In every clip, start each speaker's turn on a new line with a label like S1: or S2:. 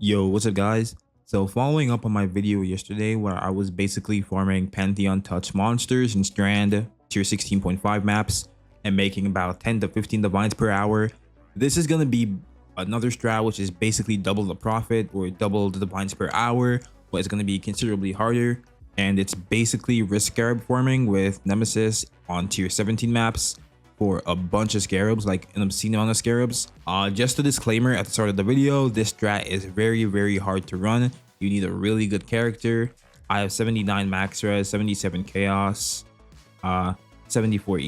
S1: Yo, what's up guys? So following up on my video yesterday where I was basically farming Pantheon touch monsters in Strand tier 16.5 maps and making about 10 to 15 divines per hour. This is going to be another strat which is basically double the profit or double the divines per hour, but it's going to be considerably harder. And it's basically risk scarab farming with Nemesis on tier 17 maps for a bunch of scarabs, like an obscene amount of scarabs. Just a disclaimer at the start of the video, this strat is very hard to run. You need a really good character. I have 79 max res, 77 chaos, 74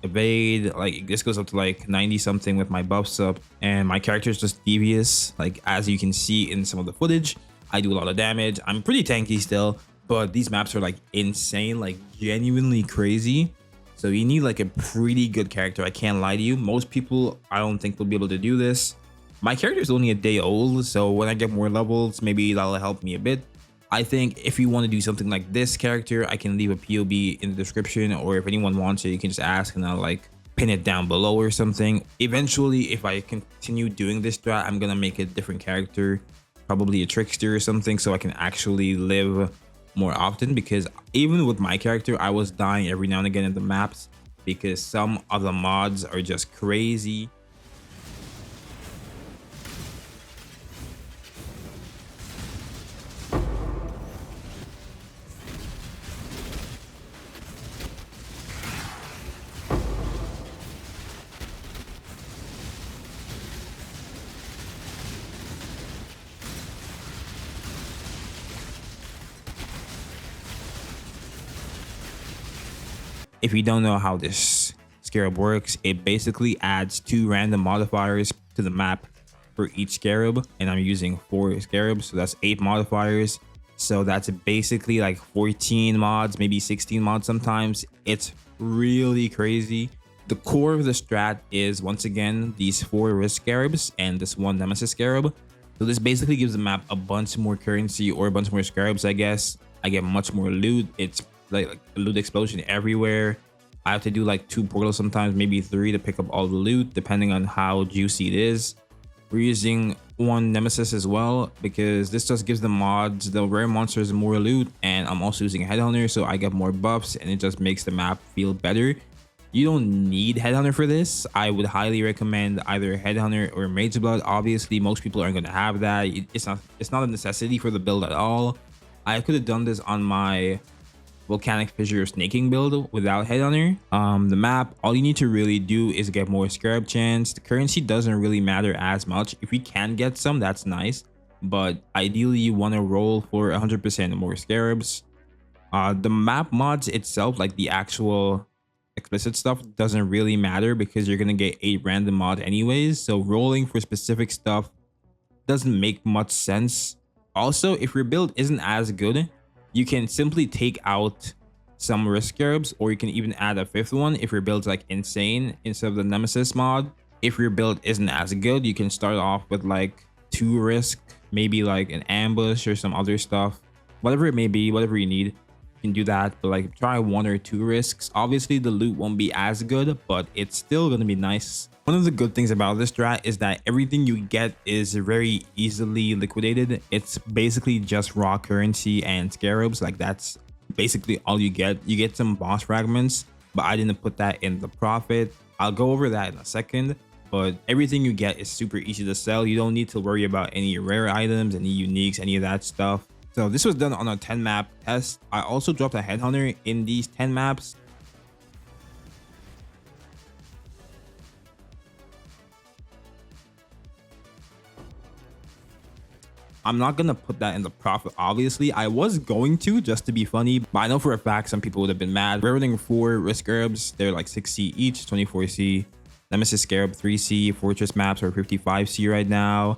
S1: evade. Like this goes up to like 90 something with my buffs up, and my character is just devious. Like as you can see in some of the footage, I do a lot of damage. I'm pretty tanky still, but these maps are like insane, like genuinely crazy. So you need like a pretty good character. I can't lie to you. Most people, I don't think will be able to do this. My character is only a day old, so when I get more levels, maybe that'll help me a bit. I think if you want to do something like this character, I can leave a POB in the description, or if anyone wants it, you can just ask and I'll like pin it down below or something. Eventually, if I continue doing this strat, I'm gonna make a different character, probably a trickster or something, so I can actually live more often, because even with my character I was dying every now and again in the maps because some of the mods are just crazy. If you don't know how this scarab works, it basically adds 2 random modifiers to the map for each scarab, and I'm using 4 scarabs, so that's 8 modifiers. So that's basically like 14 mods, maybe 16 mods sometimes. It's really crazy. The core of the strat is, once again, these 4 risk scarabs and this 1 nemesis scarab. So this basically gives the map a bunch more currency, or a bunch more scarabs, I guess. I get much more loot. It's like a loot explosion everywhere. I have to do like 2 portals sometimes, maybe 3, to pick up all the loot depending on how juicy it is. We're using 1 nemesis as well because this just gives the mods, the rare monsters, more loot, and I'm also using a headhunter, so I get more buffs and it just makes the map feel better. You don't need headhunter for this. I would highly recommend either headhunter or mage blood. Obviously most people aren't going to have that. It's not a necessity for the build at all. I could have done this on my volcanic fissure snaking build without headhunter. The map, all you need to really do is get more scarab chance. The currency doesn't really matter as much. If we can get some, that's nice, but ideally you want to roll for 100% more scarabs. The map mods itself, like the actual explicit stuff, doesn't really matter because you're gonna get 8 random mod anyways, so rolling for specific stuff doesn't make much sense. Also, if your build isn't as good, you can simply take out some risk scarabs, or you can even add a 5th one if your build's like insane instead of the nemesis mod. If your build isn't as good, you can start off with like 2 risk, maybe like an ambush or some other stuff, whatever it may be, whatever you need, you can do that. But like try 1 or 2 risks. Obviously the loot won't be as good, but it's still gonna be nice. One of the good things about this strat is that everything you get is very easily liquidated. It's basically just raw currency and scarabs. Like that's basically all you get. You get some boss fragments, but I didn't put that in the profit. I'll go over that in a second, but everything you get is super easy to sell. You don't need to worry about any rare items, any uniques, any of that stuff. So this was done on a 10 map test. I also dropped a headhunter in these 10 maps. I'm not gonna put that in the profit, obviously. I was going to, just to be funny, but I know for a fact some people would have been mad. We're running 4 risk scarabs. They're like 6C each, 24C. Nemesis scarab 3C. Fortress maps are 55C right now.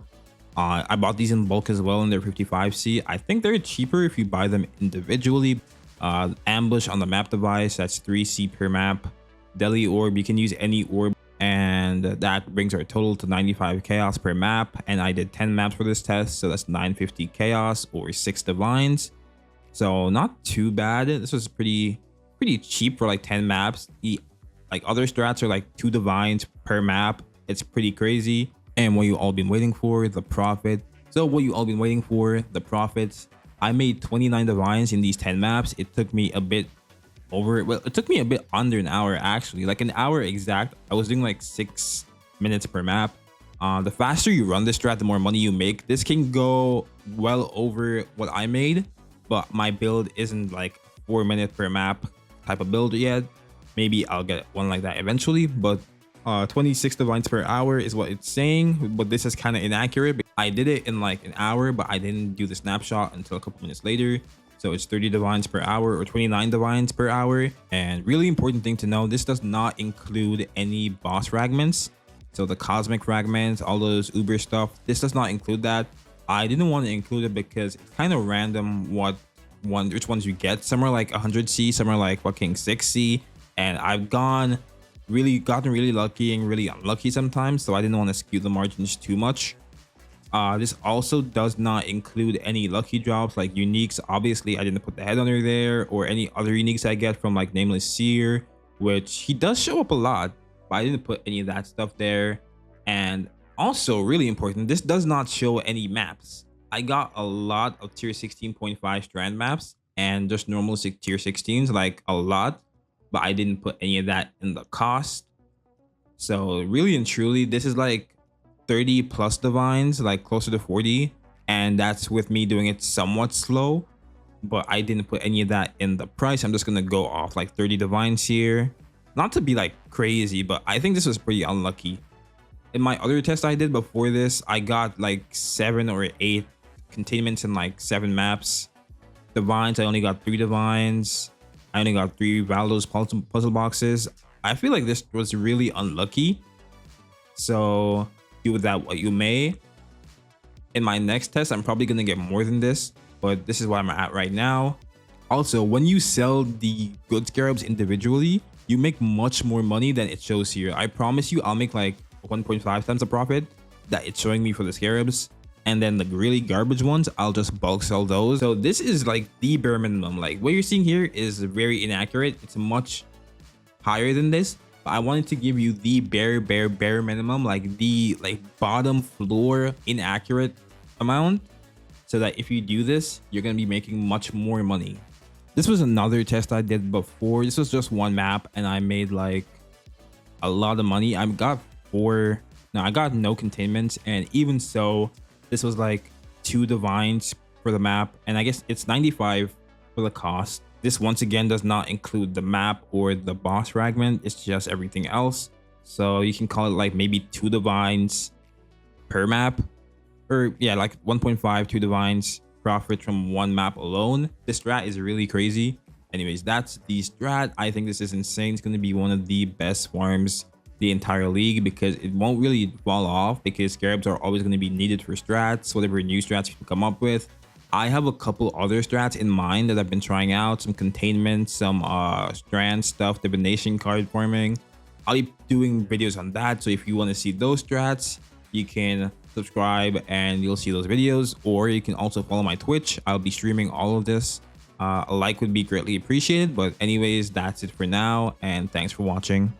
S1: I bought these in bulk as well, and they're 55C. I think they're cheaper if you buy them individually. Ambush on the map device, that's 3C per map. Deli orb, you can use any orb, and that brings our total to 95 chaos per map. And I did 10 maps for this test, so that's 950 chaos or 6 divines, so not too bad. This was pretty cheap for like 10 maps. The like other strats are like 2 divines per map. It's pretty crazy. And what you all been waiting for, the profit. So So what you all been waiting for, the profits. I made 29 divines in these 10 maps. It took me a bit it took me a bit under an hour actually, like an hour exact. I was doing like 6 minutes per map. The faster you run this strat, the more money you make. This can go well over what I made, but my build isn't like 4 minute per map type of build yet. Maybe I'll get one like that eventually, but 26 divines per hour is what it's saying, but this is kind of inaccurate. I did it in like an hour, but I didn't do the snapshot until a couple minutes later. So it's 30 divines per hour or 29 divines per hour. And really important thing to know, this does not include any boss fragments. So the cosmic fragments, all those Uber stuff, this does not include that. I didn't want to include it because it's kind of random which ones you get. Some are like 100C, some are like fucking 6C. And I've gotten really lucky and really unlucky sometimes, so I didn't want to skew the margins too much. This also does not include any lucky drops like uniques. Obviously I didn't put the headhunter there, or any other uniques I get from like Nameless Seer, which he does show up a lot, but I didn't put any of that stuff there. And also really important, this does not show any maps. I got a lot of tier 16.5 strand maps and just normal tier 16s, like a lot, but I didn't put any of that in the cost. So really and truly, this is like 30 plus divines, like closer to 40, and that's with me doing it somewhat slow, but I didn't put any of that in the price. I'm just gonna go off like 30 divines here, not to be like crazy, but I think this was pretty unlucky. In my other test I did before this, I got like 7 or 8 containments in like 7 maps. Divines, I only got 3 divines. I only got 3 Valdos puzzle boxes. I feel like this was really unlucky. So do with that what you may. In my next test, I'm probably going to get more than this, but this is where I'm at right now. Also, when you sell the good scarabs individually, you make much more money than it shows here. I promise you, I'll make like 1.5 times the profit that it's showing me for the scarabs. And then the really garbage ones, I'll just bulk sell those. So this is like the bare minimum. Like what you're seeing here is very inaccurate. It's much higher than this, but I wanted to give you the bare minimum, like the bottom floor inaccurate amount, so that if you do this, you're gonna be making much more money. This was another test I did before. This was just one map and I made like a lot of money. I got no containments, and even so, this was like 2 divines for the map, and I guess it's 95 for the cost. This once again does not include the map or the boss fragment, it's just everything else. So you can call it like maybe 2 divines per map, or yeah, like 1.5, 2 divines profit from one map alone. This strat is really crazy. Anyways, that's the strat. I think this is insane. It's going to be one of the best farms the entire league, because it won't really fall off, because scarabs are always going to be needed for strats, whatever new strats you can come up with. I have a couple other strats in mind that I've been trying out, some containment, some strand stuff, divination card farming. I'll be doing videos on that, so if you want to see those strats, you can subscribe and you'll see those videos, or you can also follow my Twitch. I'll be streaming all of this. A like would be greatly appreciated, but anyways, that's it for now, and thanks for watching.